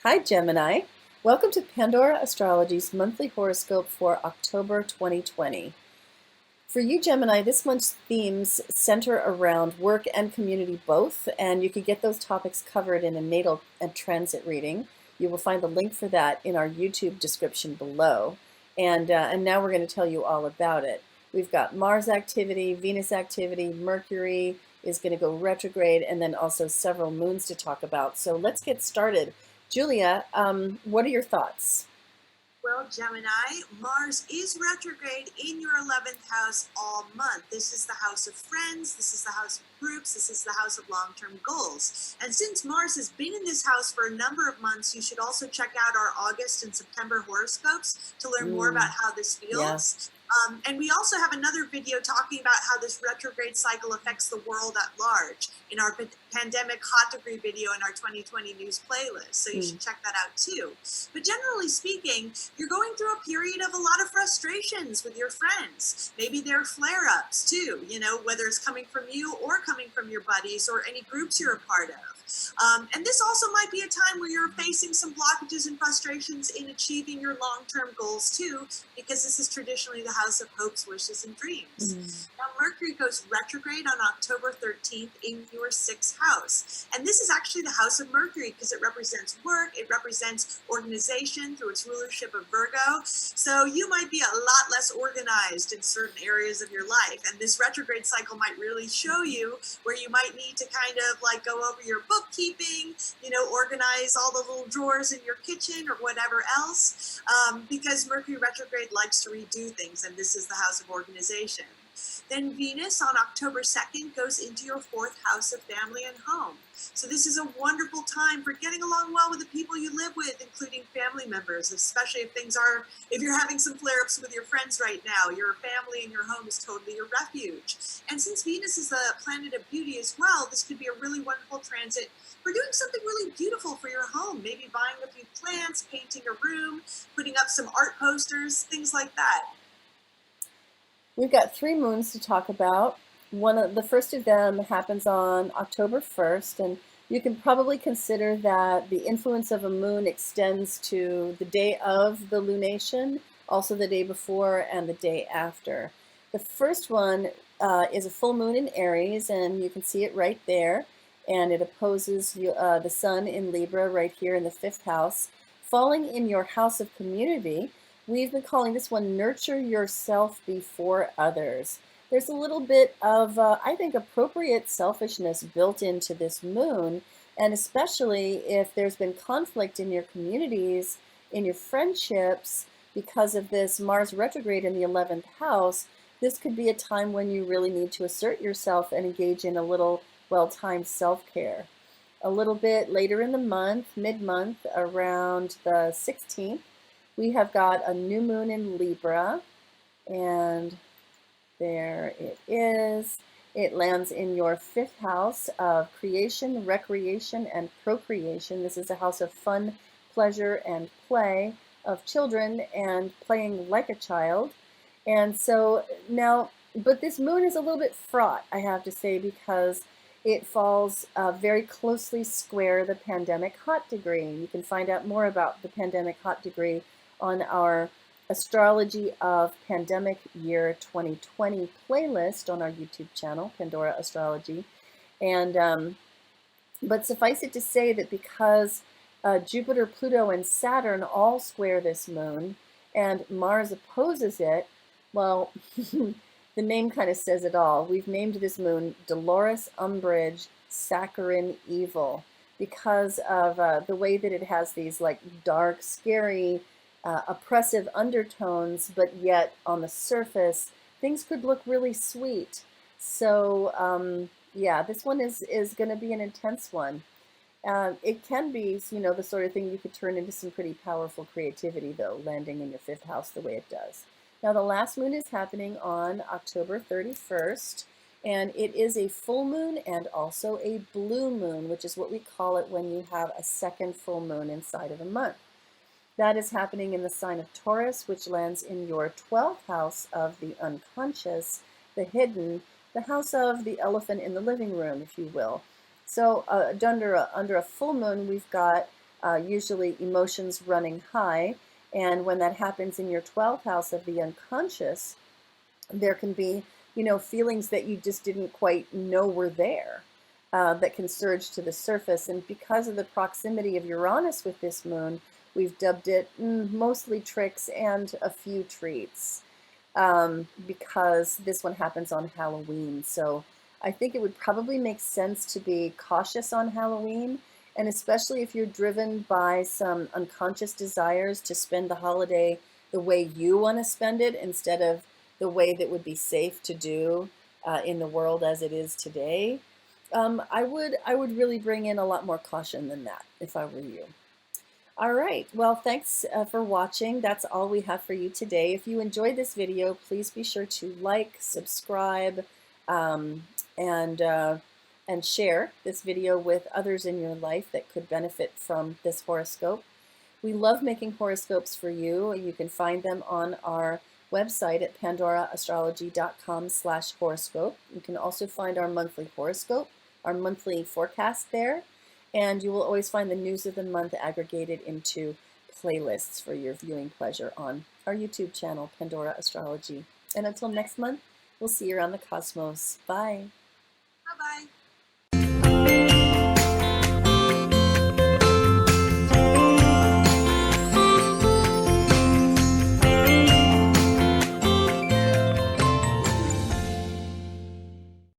Hi, Gemini. Welcome to Pandora Astrology's monthly horoscope for October 2020. For you, Gemini, this month's themes center around work and community both, and you can get those topics covered in a natal and transit reading. You will find the link for that in our YouTube description below. And now we're going to tell you all about it. We've got Mars activity, Venus activity, Mercury is going to go retrograde, and then also several moons to talk about. So let's get started. Julia, what are your thoughts? Well, Gemini, Mars is retrograde in your 11th house all month. This is the house of friends, this is the house of groups, this is the house of long-term goals. And since Mars has been in this house for a number of months, you should also check out our August and September horoscopes to learn more about how this feels. And we also have another video talking about how this retrograde cycle affects the world at large in our pandemic hot degree video in our 2020 news playlist. So you should check that out too. But generally speaking, you're going through a period of a lot of frustrations with your friends. Maybe there are flare-ups too, whether it's coming from you or coming from your buddies or any groups you're a part of. And this also might be a time where you're facing some blockages and frustrations in achieving your long-term goals too, because this is traditionally the house of hopes, wishes, and dreams. Now, Mercury goes retrograde on October 13th in your 6th house. And this is actually the house of Mercury because it represents work, it represents organization through its rulership of Virgo. So you might be a lot less organized in certain areas of your life. And this retrograde cycle might really show you where you might need to kind of like go over your bookkeeping, organize all the little drawers in your kitchen or whatever else, because Mercury retrograde likes to redo things, and this is the house of organization. Then Venus on October 2nd goes into your 4th house of family and home. So this is a wonderful time for getting along well with the people you live with, including family members, especially if you're having some flare-ups with your friends right now. Your family and your home is totally your refuge. And since Venus is a planet of beauty as well, this could be a really wonderful transit for doing something really beautiful for your home. Maybe buying a few plants, painting a room, putting up some art posters, things like that. We've got 3 moons to talk about. The first of them happens on October 1st, and you can probably consider that the influence of a moon extends to the day of the lunation, also the day before and the day after. The first one is a full moon in Aries, and you can see it right there, and it opposes the sun in Libra right here in the 5th house, falling in your house of community. We've been calling this one Nurture Yourself Before Others. There's a little bit of, I think, appropriate selfishness built into this moon, and especially if there's been conflict in your communities, in your friendships, because of this Mars retrograde in the 11th house, this could be a time when you really need to assert yourself and engage in a little well-timed self-care. A little bit later in the month, mid-month, around the 16th, we have got a new moon in Libra, and there it is. It lands in your 5th house of creation, recreation, and procreation. This is a house of fun, pleasure, and play, of children and playing like a child. And so now, but this moon is a little bit fraught, I have to say, because it falls very closely square the pandemic hot degree. You can find out more about the pandemic hot degree on our Astrology of Pandemic Year 2020 playlist on our YouTube channel, Pandora Astrology. And but suffice it to say that because Jupiter, Pluto, and Saturn all square this moon, and Mars opposes it, well, the name kind of says it all. We've named this moon Dolores Umbridge Saccharine Evil because of the way that it has these like dark, scary, oppressive undertones, but yet on the surface, things could look really sweet. So yeah, this one is going to be an intense one. It can be, the sort of thing you could turn into some pretty powerful creativity, though, landing in your 5th house the way it does. Now, the last moon is happening on October 31st, and it is a full moon and also a blue moon, which is what we call it when you have a second full moon inside of a month. That is happening in the sign of Taurus, which lands in your 12th house of the unconscious, the hidden, the house of the elephant in the living room, if you will. So under a full moon, we've got usually emotions running high. And when that happens in your 12th house of the unconscious, there can be, feelings that you just didn't quite know were there, that can surge to the surface. And because of the proximity of Uranus with this moon, we've dubbed it mostly tricks and a few treats, because this one happens on Halloween. So I think it would probably make sense to be cautious on Halloween, and especially if you're driven by some unconscious desires to spend the holiday the way you want to spend it instead of the way that would be safe to do in the world as it is today. I would really bring in a lot more caution than that if I were you. All right, well, thanks for watching. That's all we have for you today. If you enjoyed this video, please be sure to like, subscribe, um, and uh, and share this video with others in your life that could benefit from this horoscope. We love making horoscopes for you. You can find them on our website at pandoraastrology.com/horoscope. You can also find our monthly horoscope, our monthly forecast there, and you will always find the news of the month aggregated into playlists for your viewing pleasure on our YouTube channel, Pandora Astrology. And until next month, we'll see you around the cosmos. Bye. Bye bye.